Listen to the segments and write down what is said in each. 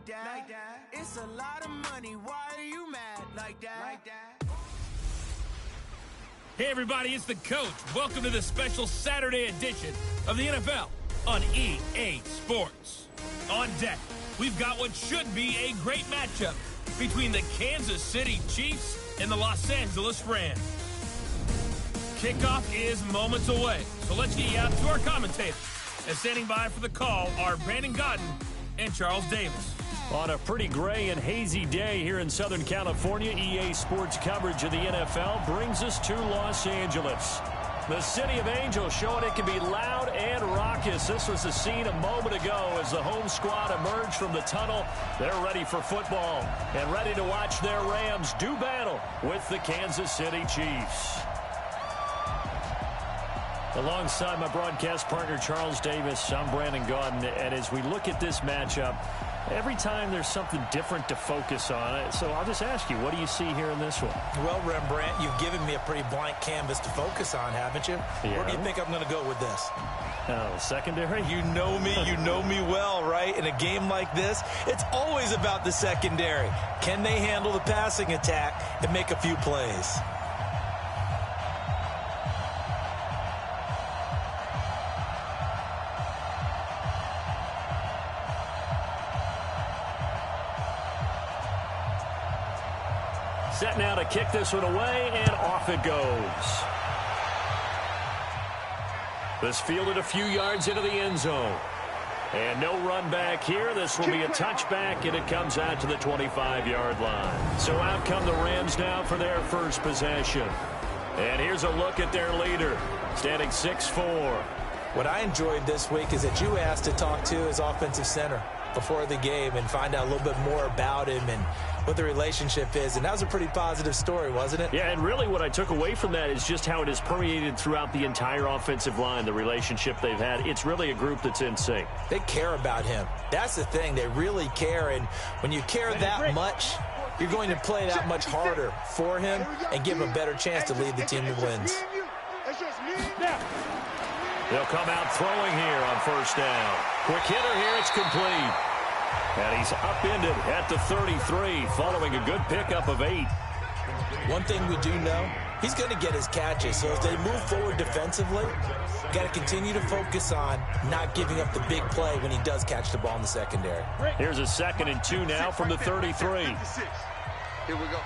like that. It's a lot of money. Why are you mad like that? Hey, everybody, it's the coach. Welcome to the special Saturday edition of the NFL on EA Sports. On deck, we've got what should be a great matchup between the Kansas City Chiefs and the Los Angeles Rams. Kickoff is moments away, so let's get you out to our commentators. And standing by for the call are Brandon Gaudin and Charles Davis. On a pretty gray and hazy day here in Southern California, EA Sports coverage of the NFL brings us to Los Angeles. The City of Angels showing it can be loud and raucous. This was the scene a moment ago as the home squad emerged from the tunnel. They're ready for football and ready to watch their Rams do battle with the Kansas City Chiefs. Alongside my broadcast partner, Charles Davis, I'm Brandon Gaudin. And as we look at this matchup, every time there's something different to focus on. So I'll just ask you, what do you see here in this one? Well, Rembrandt, you've given me a pretty blank canvas to focus on, haven't you? Yeah. Where do you think I'm going to go with this? Oh, secondary? You know me well, right? In a game like this, it's always about the secondary. Can they handle the passing attack and make a few plays? Set now to kick this one away, and off it goes. This fielded a few yards into the end zone. And no run back here. This will be a touchback, and it comes out to the 25-yard line. So out come the Rams now for their first possession. And here's a look at their leader, standing 6'4". What I enjoyed this week is that you asked to talk to his offensive center before the game and find out a little bit more about him and what the relationship is. And that was a pretty positive story, wasn't it? Yeah, and really what I took away from that is just how it has permeated throughout the entire offensive line, the relationship they've had. It's really a group that's in sync. They care about him. That's the thing. They really care. And when you care that much, you're going to play that much harder for him and give him a better chance to lead the team to wins. They'll come out throwing here on first down. Quick hitter here, it's complete. And he's upended at the 33 following a good pickup of 8. One thing we do know, he's going to get his catches. So as they move forward defensively, got to continue to focus on not giving up the big play when he does catch the ball in the secondary. Here's a 2nd and 2 now from the 33. Here we go.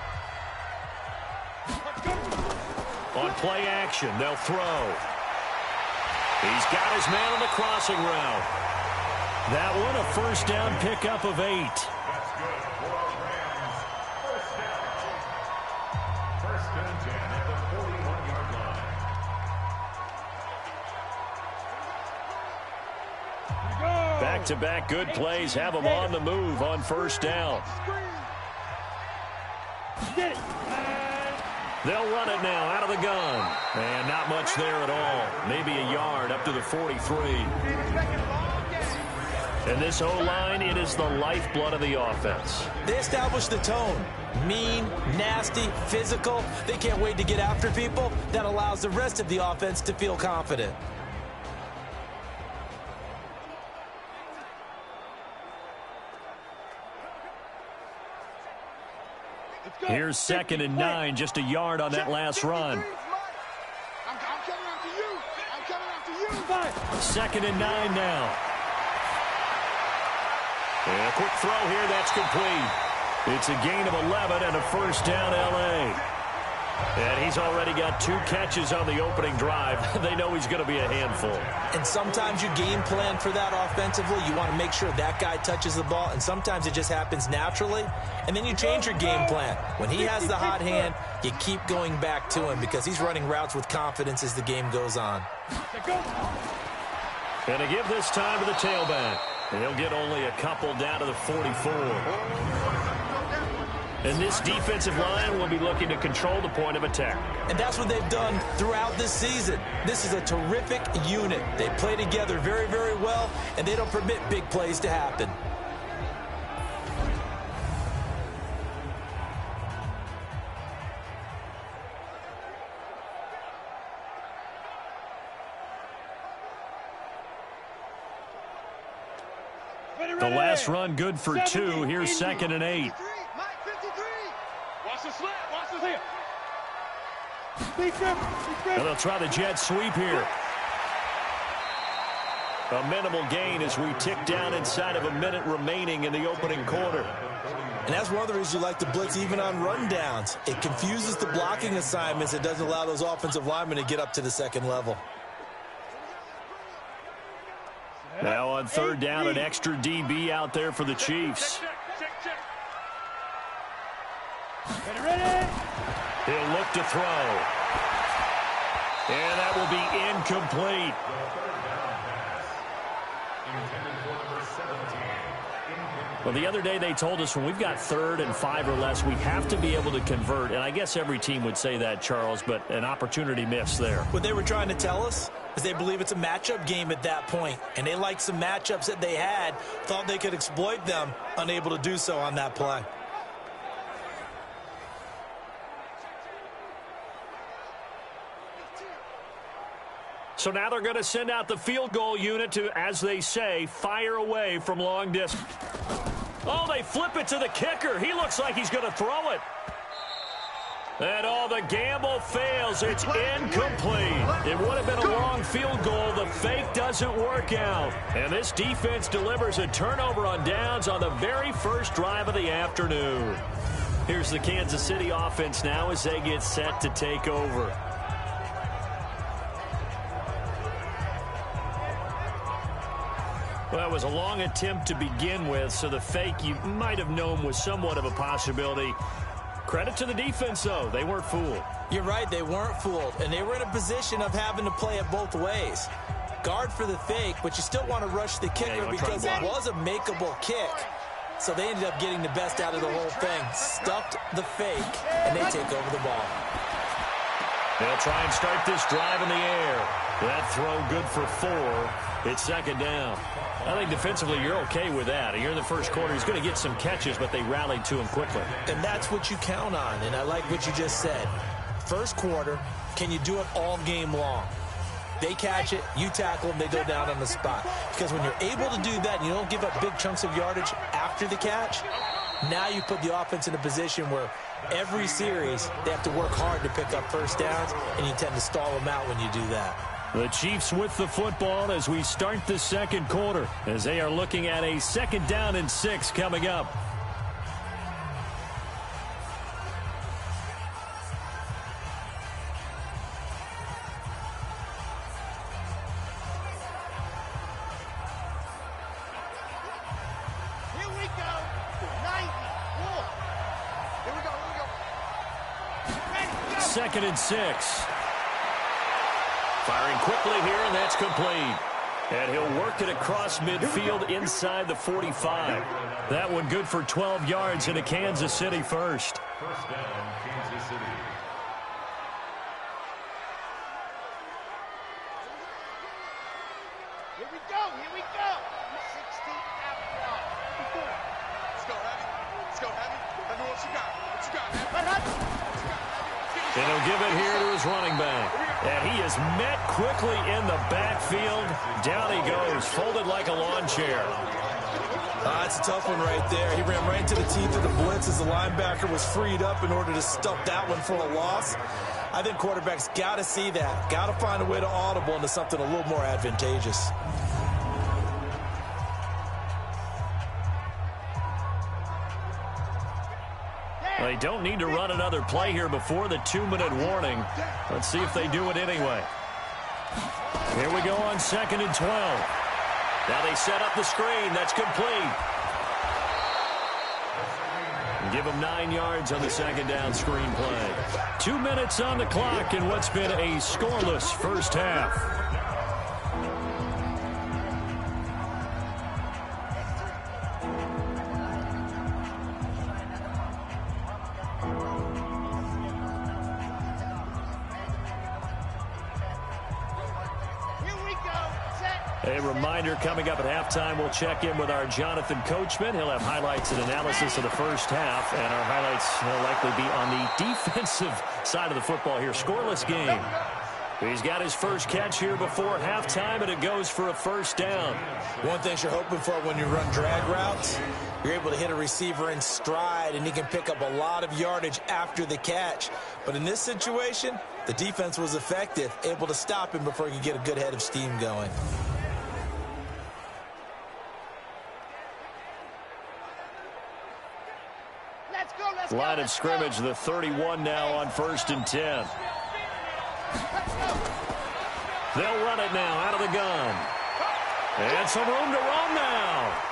On play action, they'll throw. He's got his man on the crossing route. That one, a first down pickup of 8. Back-to-back good plays have him on the move on first down. They'll run it now out of the gun. And not much there at all. Maybe a yard up to the 43. And this O-line, it is the lifeblood of the offense. They establish the tone. Mean, nasty, physical. They can't wait to get after people. That allows the rest of the offense to feel confident. Here's 2nd and 9, just a yard on that last run. I'm coming after you. I'm coming after you. 2nd and 9 now. And a quick throw here, that's complete. It's a gain of 11 and a first down L.A. And he's already got 2 catches on the opening drive. They know he's going to be a handful. And sometimes you game plan for that offensively. You want to make sure that guy touches the ball, and sometimes it just happens naturally. And then you change your game plan. When he has the hot hand, you keep going back to him because he's running routes with confidence as the game goes on. And to give this time to the tailback. He'll get only a couple down to the 44. And this defensive line will be looking to control the point of attack. And that's what they've done throughout this season. This is a terrific unit. They play together very, very well, and they don't permit big plays to happen. Ready, The last run good for 2. Here's 2nd and 8. Watch the slant. Watch the slant. And they'll try the jet sweep here. A minimal gain as we tick down inside of a minute remaining in the opening quarter. And that's one of the reasons you like to blitz even on rundowns. It confuses the blocking assignments. It doesn't allow those offensive linemen to get up to the second level. Now on 3rd down, an extra DB out there for the Chiefs. He'll look to throw. And that will be incomplete. Well, the other day they told us when we've got 3rd and 5 or less, we have to be able to convert. And I guess every team would say that, Charles, but an opportunity missed there. What they were trying to tell us is they believe it's a matchup game at that point. And they liked some matchups that they had, thought they could exploit them, unable to do so on that play. So now they're going to send out the field goal unit to, as they say, fire away from long distance. Oh, they flip it to the kicker. He looks like he's going to throw it. And the gamble fails. It's incomplete. It would have been a long field goal. The fake doesn't work out. And this defense delivers a turnover on downs on the very first drive of the afternoon. Here's the Kansas City offense now as they get set to take over. Well, it was a long attempt to begin with, so the fake you might have known was somewhat of a possibility. Credit to the defense, though. They weren't fooled. You're right. They weren't fooled, and they were in a position of having to play it both ways. Guard for the fake, but you still want to rush the kicker because it was a makeable kick. So they ended up getting the best out of the whole thing. Stuffed the fake, and they take over the ball. They'll try and start this drive in the air. That throw good for 4. It's 2nd down. I think defensively you're okay with that. Here in the first quarter, he's going to get some catches, but they rallied to him quickly. And that's what you count on, and I like what you just said. First quarter, can you do it all game long? They catch it, you tackle them, they go down on the spot. Because when you're able to do that and you don't give up big chunks of yardage after the catch, now you put the offense in a position where every series they have to work hard to pick up first downs, and you tend to stall them out when you do that. The Chiefs with the football as we start the second quarter, as they are looking at a 2nd down and 6 coming up. Here we go. 94. Here we go. Ready, go. 2nd and 6. Firing quickly here, and that's complete. And he'll work it across midfield inside the 45. That one good for 12 yards into Kansas City first. First down, Kansas City. Here we go. Here we go. 16 after all. Let's go, Heavy. Let's go, Heavy. Heavy, what you got? What you got, Heavy? And he'll give it here to his running back. And he is met quickly in the backfield. Down he goes, folded like a lawn chair. That's a tough one right there. He ran right into the teeth of the blitz as the linebacker was freed up in order to stuff that one for a loss. I think quarterbacks got to see that. Got to find a way to audible into something a little more advantageous. They don't need to run another play here before the 2-minute warning. Let's see if they do it anyway. Here we go on 2nd and 12. Now they set up the screen. That's complete. Give them 9 yards on the 2nd down screen play. 2 minutes on the clock in what's been a scoreless first half. A reminder, coming up at halftime, we'll check in with our Jonathan Coachman. He'll have highlights and analysis of the first half, and our highlights will likely be on the defensive side of the football here. Scoreless game. He's got his first catch here before halftime, and it goes for a first down. One thing you're hoping for when you run drag routes, you're able to hit a receiver in stride, and he can pick up a lot of yardage after the catch. But in this situation, the defense was effective, able to stop him before he could get a good head of steam going. Line of scrimmage, the 31 now on 1st and 10. They'll run it now out of the gun. And some room to run now.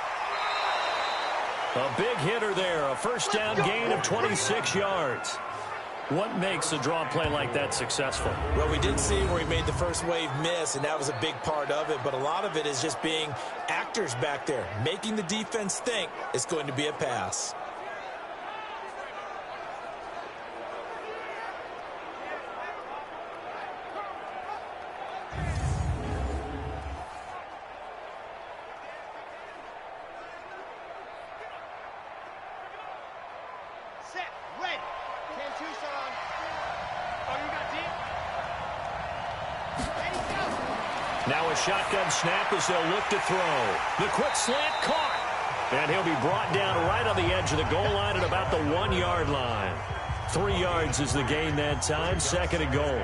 A big hitter there, a first down gain of 26 yards. What makes a draw play like that successful? Well, we did see where he made the first wave miss, and that was a big part of it. But a lot of it is just being actors back there, making the defense think it's going to be a pass. Now a shotgun snap as they'll look to throw. The quick slant caught. And he'll be brought down right on the edge of the goal line at about the 1-yard line. 3 yards is the gain that time, 2nd and goal.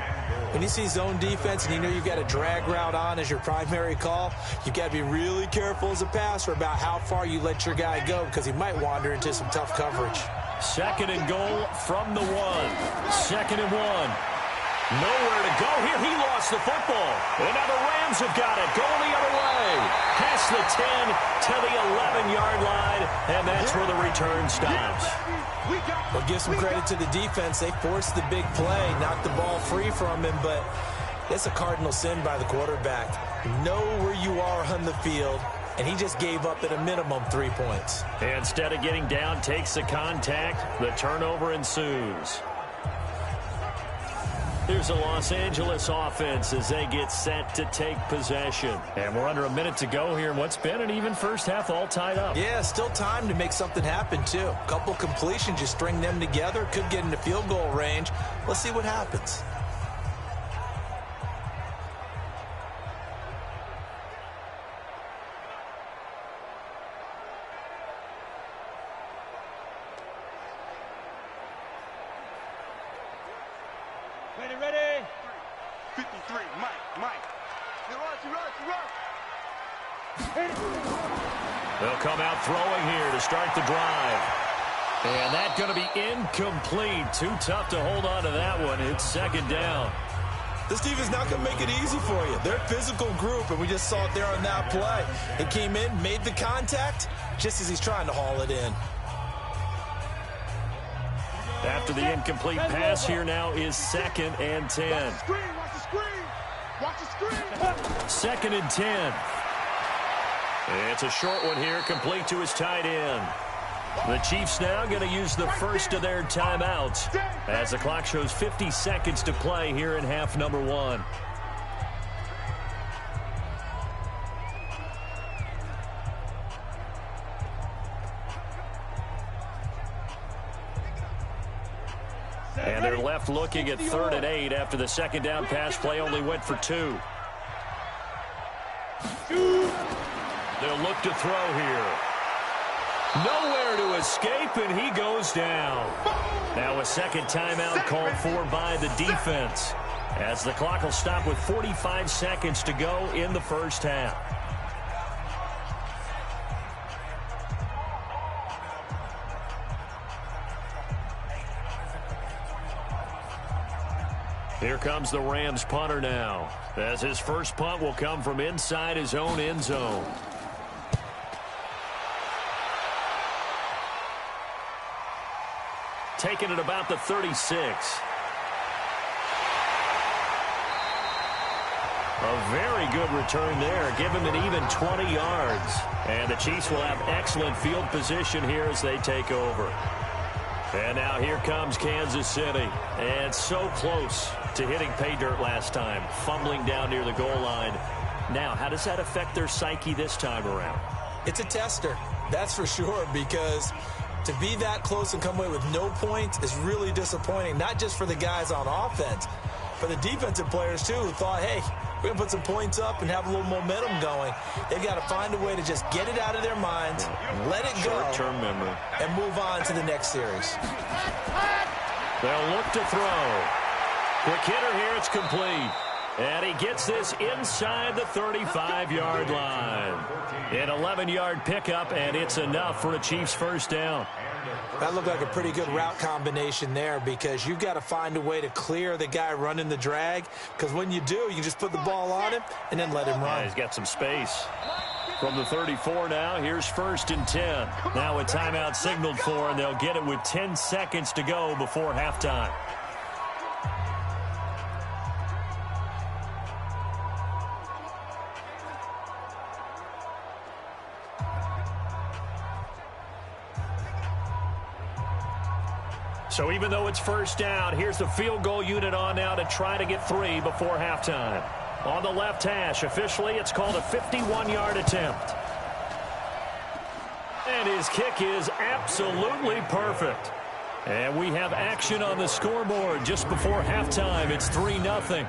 When you see zone defense and you know you've got a drag route on as your primary call, you've got to be really careful as a passer about how far you let your guy go because he might wander into some tough coverage. 2nd and goal from the 1. 2nd and 1. Nowhere to go here. He lost the football. And now the Rams have got it. Going the other way. Past the 10 to the 11-yard line. And that's where the return stops. Well, give some credit to the defense. They forced the big play, knocked the ball free from him, but it's a cardinal sin by the quarterback. Know where you are on the field, and he just gave up at a minimum 3 points. Instead of getting down, takes the contact. The turnover ensues. Here's a Los Angeles offense as they get set to take possession. And we're under a minute to go here in what's been an even first half, all tied up. Yeah, still time to make something happen, too. A couple completions, you string them together, could get into field goal range. Let's see what happens. Ready. 53, Mike. He runs. They'll come out throwing here to start the drive. And that's going to be incomplete. Too tough to hold on to that one. It's 2nd down. This defense not going to make it easy for you. They're a physical group, and we just saw it there on that play. It came in, made the contact, just as he's trying to haul it in. After the incomplete pass, here now is 2nd and 10. Watch the screen. 2nd and 10. It's a short one here, complete to his tight end. The Chiefs now going to use the first of their timeouts as the clock shows 50 seconds to play here in half number 1. And they're left looking at 3rd and 8 after the 2nd down pass play only went for 2. They'll look to throw here. Nowhere to escape, and he goes down. Now a second timeout called for by the defense as the clock will stop with 45 seconds to go in the first half. Here comes the Rams punter now, as his first punt will come from inside his own end zone. Taking it about the 36. A very good return there. Give him an even 20 yards. And the Chiefs will have excellent field position here as they take over. And now here comes Kansas City. And so close to hitting pay dirt last time. Fumbling down near the goal line. Now, how does that affect their psyche this time around? It's a tester, that's for sure, because to be that close and come away with no points is really disappointing, not just for the guys on offense. for the defensive players, too, who thought, hey, we're going to put some points up and have a little momentum going. They've got to find a way to just get it out of their minds, let it go, short-term memory, and move on to the next series. They'll look to throw. Quick hitter here, it's complete. And he gets this inside the 35-yard line. An 11-yard pickup, and it's enough for a Chiefs first down. That looked like a pretty good route combination there, because you've got to find a way to clear the guy running the drag, because when you do, you can just put the ball on him and then let him run. Yeah, he's got some space. From the 34 now, here's 1st and 10. Now a timeout signaled for, and they'll get it with 10 seconds to go before halftime. So even though it's first down, here's the field goal unit on now to try to get 3 before halftime. On the left hash, officially it's called a 51-yard attempt. And his kick is absolutely perfect. And we have action on the scoreboard just before halftime. It's 3-0.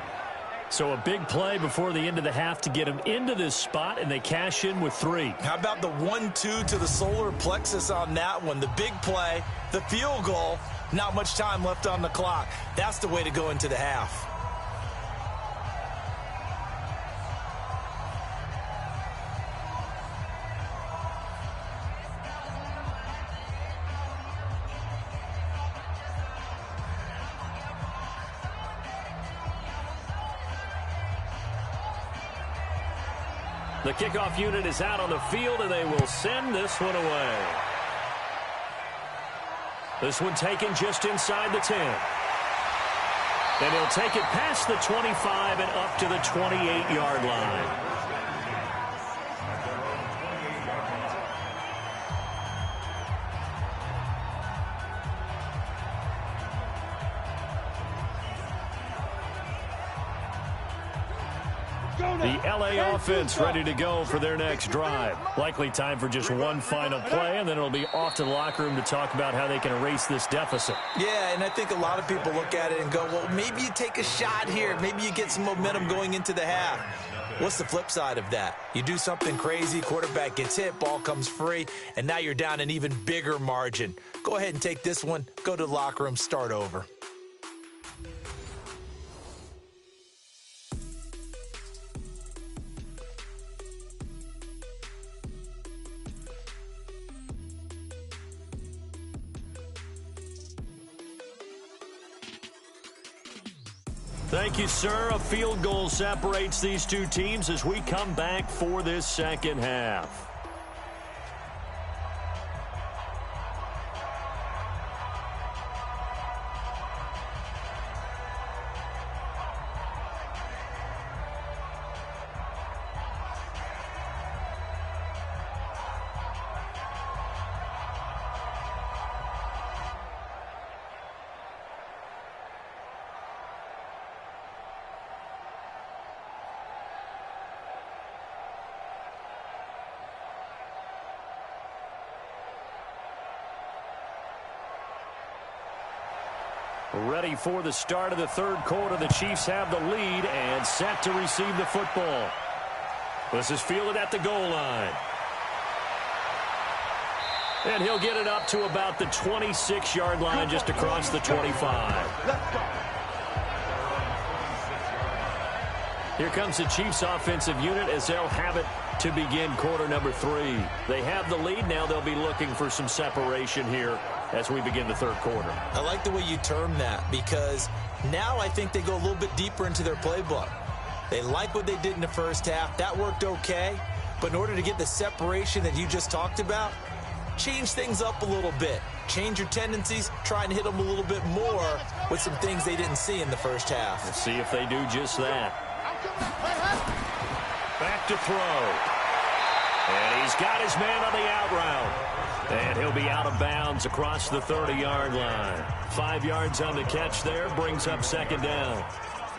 So a big play before the end of the half to get him into this spot, and they cash in with 3. How about the 1-2 to the solar plexus on that one? The big play, the field goal, not much time left on the clock. That's the way to go into the half. The kickoff unit is out on the field, and they will send this one away. This one taken just inside the 10. And he'll take it past the 25 and up to the 28-yard line. The LA offense ready to go for their next drive. Likely time for just one final play, and then it'll be off to the locker room to talk about how they can erase this deficit. Yeah, and I think a lot of people look at it and go, well, maybe you take a shot here. Maybe you get some momentum going into the half. What's the flip side of that? You do something crazy, quarterback gets hit, ball comes free, and now you're down an even bigger margin. Go ahead and take this one, go to the locker room, start over. Thank you, sir. A field goal separates these two teams as we come back for this second half. Ready for the start of the third quarter. The Chiefs have the lead and set to receive the football. This is fielded at the goal line. And he'll get it up to about the 26-yard line, just across the 25. Let's go. Here comes the Chiefs offensive unit as they'll have it to begin quarter number 3. They have the lead. Now they'll be looking for some separation here as we begin the third quarter. I like the way you term that, because now I think they go a little bit deeper into their playbook. They like what they did in the first half. That worked okay. But in order to get the separation that you just talked about, change things up a little bit. Change your tendencies. Try and hit them a little bit more with some things they didn't see in the first half. Let's see if they do just that. Back to throw. And he's got his man on the out route. And he'll be out of bounds across the 30-yard line. 5 yards on the catch there, brings up second down.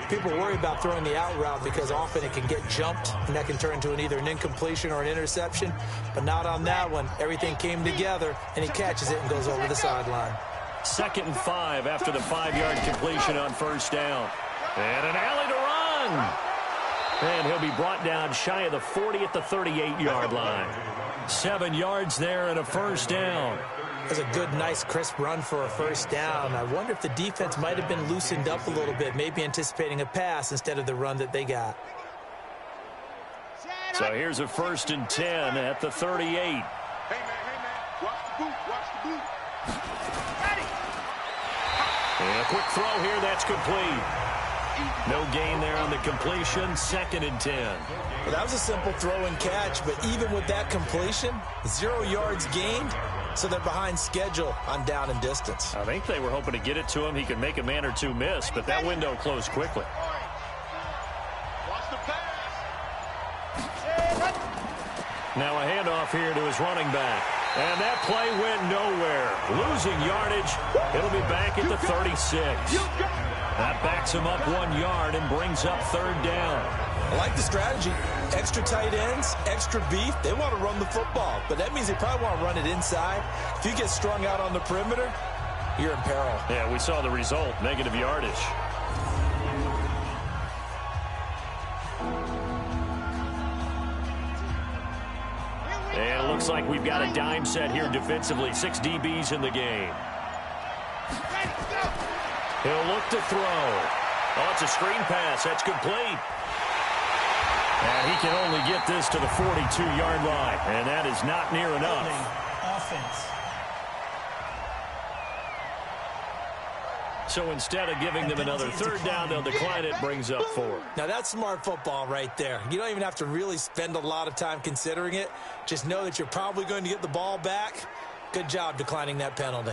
People worry about throwing the out route because often it can get jumped, and that can turn into either an incompletion or an interception. But not on that one. Everything came together, and he catches it and goes over the sideline. 2nd and 5 after the 5-yard completion on first down. And an alley to run. And he'll be brought down shy of the 40 at the 38-yard line. 7 yards there and a first down. That's a good, nice, crisp run for a first down. I wonder if the defense might have been loosened up a little bit, maybe anticipating a pass instead of the run that they got. So here's a 1st and 10 at the 38. Hey, man, watch the boot, watch the boot. And a quick throw here, that's complete. No gain there on the completion, 2nd and 10. Well, that was a simple throw and catch, but even with that completion, 0 yards gained, so they're behind schedule on down and distance. I think they were hoping to get it to him. He could make a man or two miss, but that window closed quickly. Watch the pass. Now a handoff here to his running back. And that play went nowhere. Losing yardage. It'll be back at the 36. That backs him up 1 yard and brings up 3rd down. I like the strategy. Extra tight ends, extra beef. They want to run the football, but that means they probably want to run it inside. If you get strung out on the perimeter, you're in peril. Yeah, we saw the result, negative yardage. And it looks like we've got a dime set here defensively. 6 DBs in the game. He'll look to throw. Oh, it's a screen pass. That's complete. And he can only get this to the 42-yard line. And that is not near enough. Offense. So instead of giving them another 3rd down, they'll decline it, brings up 4. Now, that's smart football right there. You don't even have to really spend a lot of time considering it. Just know that you're probably going to get the ball back. Good job declining that penalty.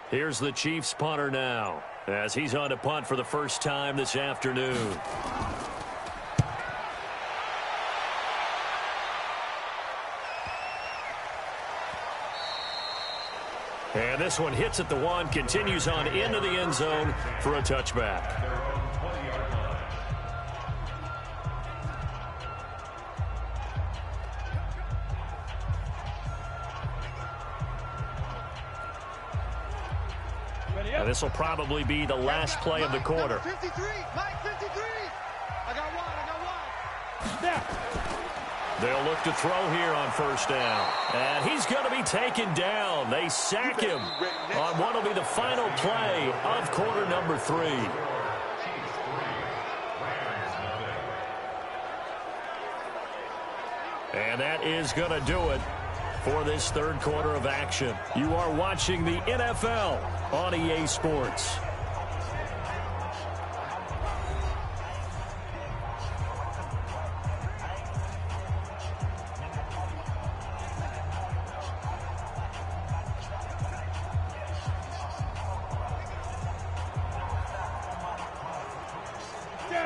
Here's the Chiefs punter now, as he's on to punt for the first time this afternoon. And this one hits at the 1, continues on into the end zone for a touchback. And this will probably be the last play of the quarter. 53, Mike 53. I got one. They'll look to throw here on 1st down. And he's going to be taken down. They sack him on what will be the final play of quarter number 3. And that is going to do it for this 3rd quarter of action. You are watching the NFL on EA Sports.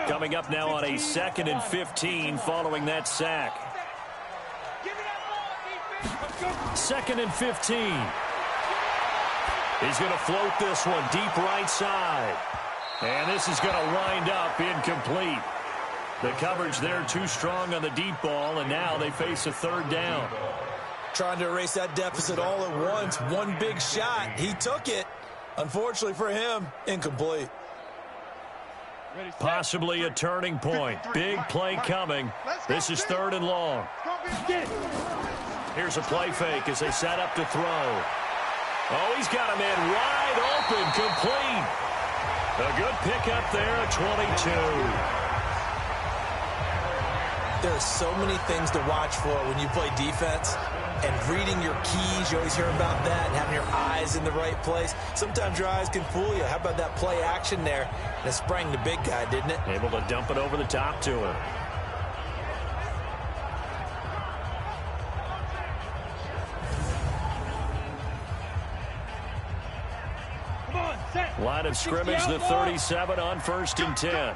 Coming up now on a 2nd and 15 following that sack. 2nd and 15. He's going to float this one deep right side. And this is going to wind up incomplete. The coverage there too strong on the deep ball, and now they face a 3rd down. Trying to erase that deficit all at once. One big shot. He took it. Unfortunately for him, incomplete. Possibly a turning point. Big play coming. This is 3rd and long. Here's a play fake as they set up to throw. Oh, he's got a man wide open, complete. A good pickup there at 22. There are so many things to watch for when you play defense. And reading your keys, you always hear about that, and having your eyes in the right place. Sometimes your eyes can fool you. How about that play action there? And it sprang the big guy, didn't it? Able to dump it over the top to him. Line of scrimmage, the 37 on 1st and 10.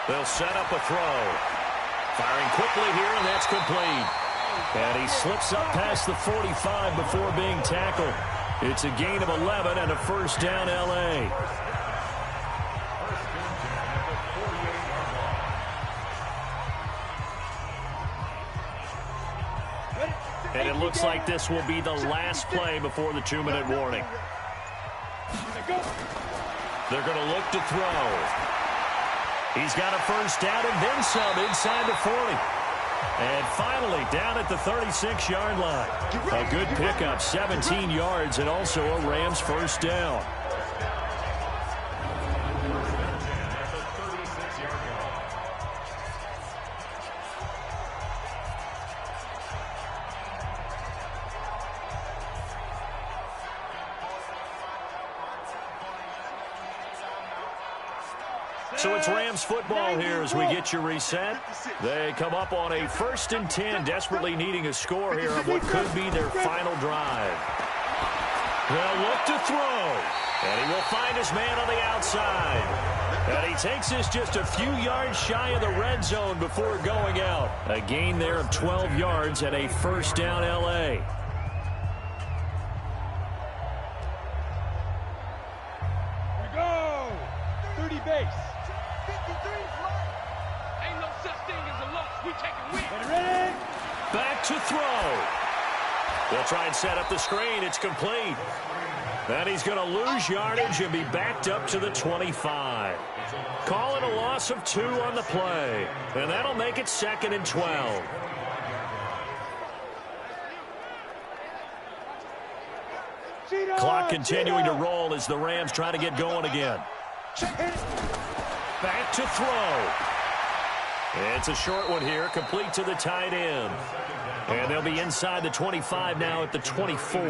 They'll set up a throw. Firing quickly here, and that's complete. And he slips up past the 45 before being tackled. It's a gain of 11 and a 1st down, L.A. And it looks like this will be the last play before the 2-minute warning. They're going to look to throw. He's got a first down and then some inside the 40. And finally down at the 36-yard line. A good pickup, 17 yards, and also a Rams first down. So it's Rams football here as we get you reset. They come up on a 1st and 10, desperately needing a score here on what could be their final drive. They'll look to throw, and he will find his man on the outside. And he takes this just a few yards shy of the red zone before going out. A gain there of 12 yards and a first down L.A. Back to throw. They'll try and set up the screen. It's complete. And he's going to lose yardage and be backed up to the 25. Call it a loss of 2 on the play. And that'll make it 2nd and 12. Clock continuing to roll as the Rams try to get going again. Back to throw. It's a short one here, complete to the tight end. And they'll be inside the 25 now at the 24.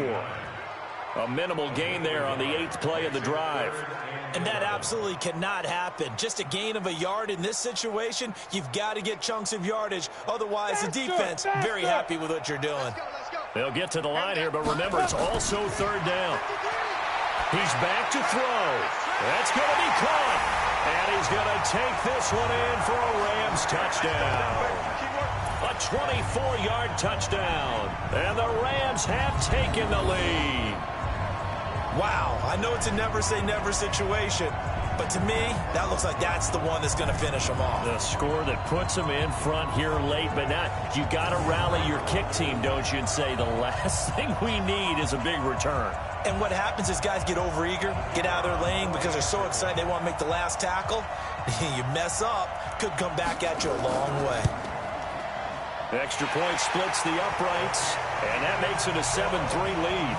A minimal gain there on the 8th play of the drive. And that absolutely cannot happen. Just a gain of a yard in this situation, you've got to get chunks of yardage. Otherwise, the defense, very happy with what you're doing. They'll get to the line here, but remember, it's also 3rd down. He's back to throw. That's going to be caught. And he's going to take this one in for a Rams touchdown. A 24-yard touchdown. And the Rams have taken the lead. Wow, I know it's a never-say-never situation, but to me, that looks like that's the one that's going to finish them off. The score that puts them in front here late, but not. You got to rally your kick team, don't you, and say the last thing we need is a big return. And what happens is guys get overeager, get out of their lane because they're so excited they want to make the last tackle. You mess up, could come back at you a long way. Extra point splits the uprights, and that makes it a 7-3 lead.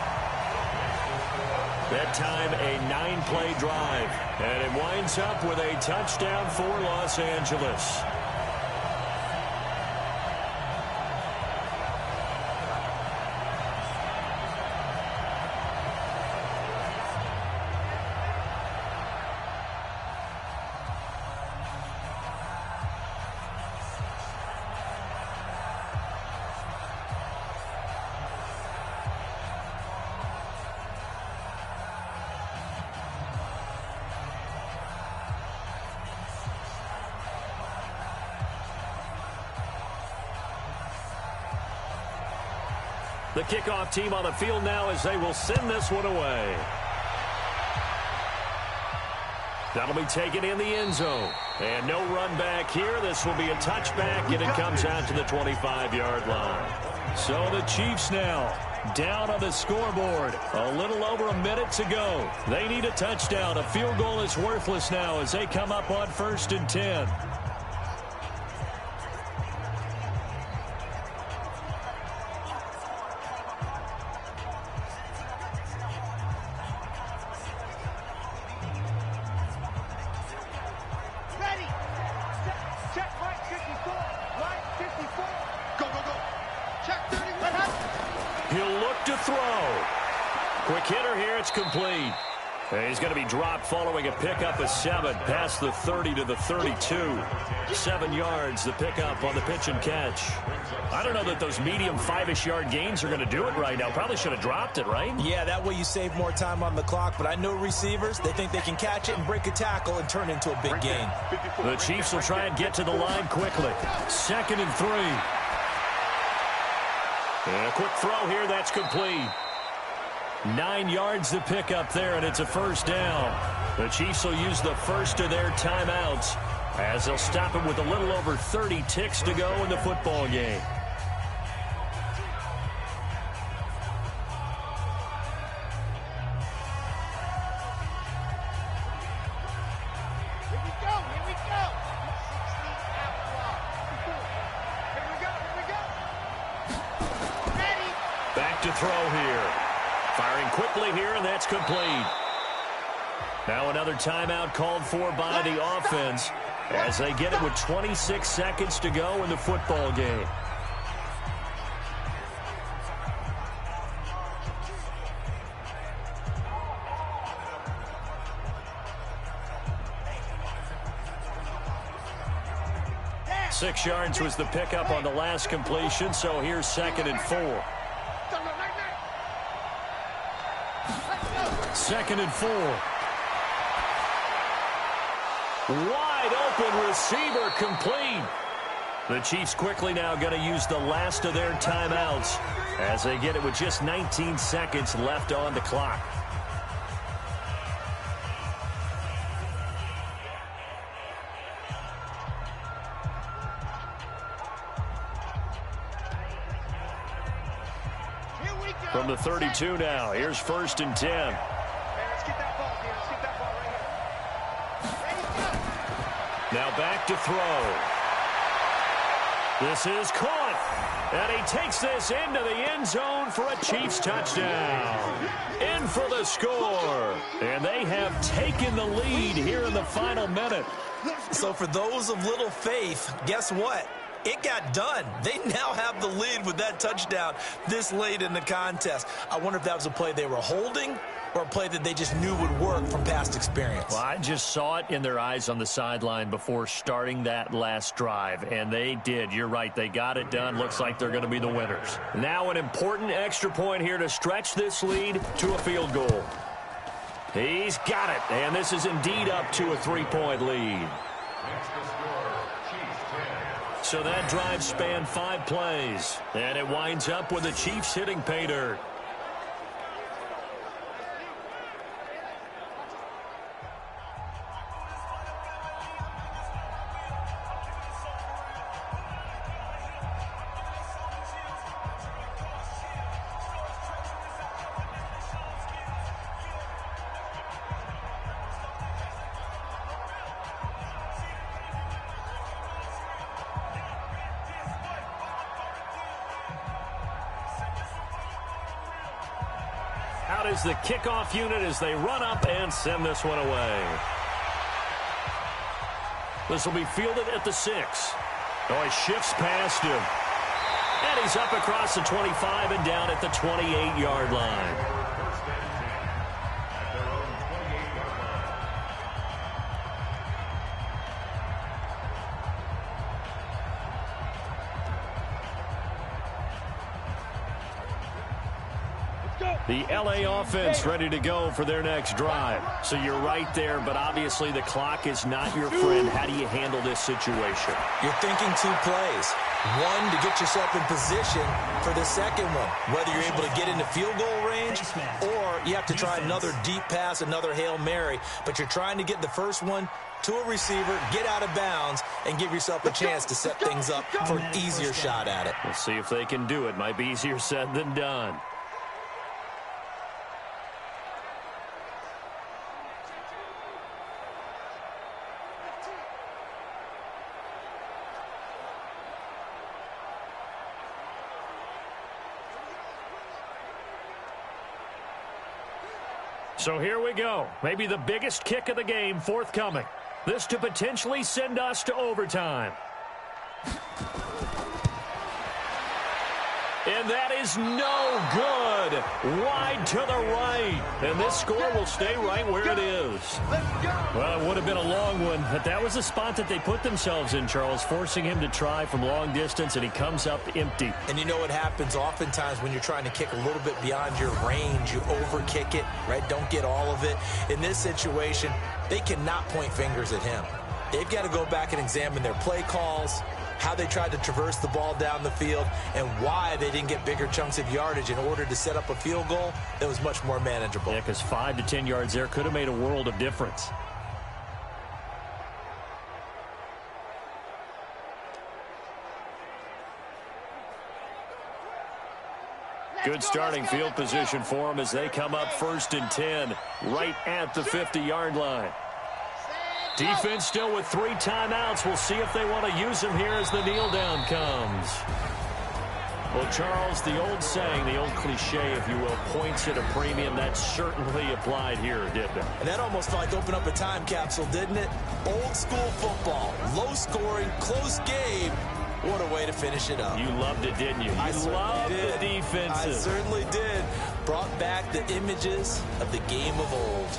That time, a 9-play drive, and it winds up with a touchdown for Los Angeles. The kickoff team on the field now as they will send this one away. That'll be taken in the end zone. And no run back here. This will be a touchback, and it comes out to the 25-yard line. So the Chiefs now down on the scoreboard. A little over a minute to go. They need a touchdown. A field goal is worthless now as they come up on 1st and 10. Quick hitter here, it's complete. And he's going to be dropped following a pickup of 7 past the 30 to the 32. 7 yards, the pickup on the pitch and catch. I don't know that those medium 5-ish yard gains are going to do it right now. Probably should have dropped it, right? Yeah, that way you save more time on the clock. But I know receivers, they think they can catch it and break a tackle and turn into a big gain. The Chiefs will try and get to the line quickly. 2nd and 3. And a quick throw here, that's complete. 9 yards to pick up there, and it's a first down. The Chiefs will use the first of their timeouts as they'll stop it with a little over 30 ticks to go in the football game. to throw here. Firing quickly here, and that's complete. Now another timeout called for by the offense as they get it with 26 seconds to go in the football game. Six yards was the pickup on the last completion, so here's 2nd and 4. 2nd and 4. Wide open receiver complete. The Chiefs quickly now going to use the last of their timeouts as they get it with just 19 seconds left on the clock. From the 32 now, here's 1st and 10. Hey, let's get that ball here. Let's get that ball right here. Now back to throw. This is caught. And he takes this into the end zone for a Chiefs touchdown. In for the score. And they have taken the lead here in the final minute. So for those of little faith, guess what? It got done. They now have the lead with that touchdown this late in the contest. I wonder if that was a play they were holding or a play that they just knew would work from past experience. Well, I just saw it in their eyes on the sideline before starting that last drive, and they did. You're right. They got it done. Looks like they're going to be the winners. Now an important extra point here to stretch this lead to a field goal. He's got it, and this is indeed up to a 3-point lead. So that drive spanned 5 plays, and it winds up with the Chiefs hitting pay dirt. Out is the kickoff unit as they run up and send this one away. This will be fielded at the 6. Oh, he shifts past him. And he's up across the 25 and down at the 28-yard line. The L.A. offense ready to go for their next drive. So you're right there, but obviously the clock is not your friend. How do you handle this situation? You're thinking 2 plays. One, to get yourself in position for the second one, whether you're able to get into field goal range or you have to try another deep pass, another Hail Mary. But you're trying to get the first one to a receiver, get out of bounds, and give yourself a chance to set things up for an easier shot at it. We'll see if they can do it. Might be easier said than done. So here we go. Maybe the biggest kick of the game forthcoming. This to potentially send us to overtime. And that is no good. Wide to the right. And this score will stay right where it is. Well, it would have been a long one, but that was a spot that they put themselves in, Charles, forcing him to try from long distance, and he comes up empty. And you know what happens oftentimes when you're trying to kick a little bit beyond your range, you overkick it, right? Don't get all of it. In this situation, they cannot point fingers at him. They've got to go back and examine their play calls, how they tried to traverse the ball down the field, and why they didn't get bigger chunks of yardage in order to set up a field goal that was much more manageable. Yeah, because 5 to 10 yards there could have made a world of difference. Good starting field position for them as they come up 1st and 10, right at the 50-yard line. Defense still with 3 timeouts. We'll see if they want to use them here as the kneel down comes. Well, Charles, the old saying, the old cliche, if you will, points at a premium, that certainly applied here, didn't it? And that almost felt like opened up a time capsule, didn't it? Old school football, low scoring, close game. What a way to finish it up. You loved it, didn't you? I You loved did. the defenses. I certainly did. Brought back the images of the game of old.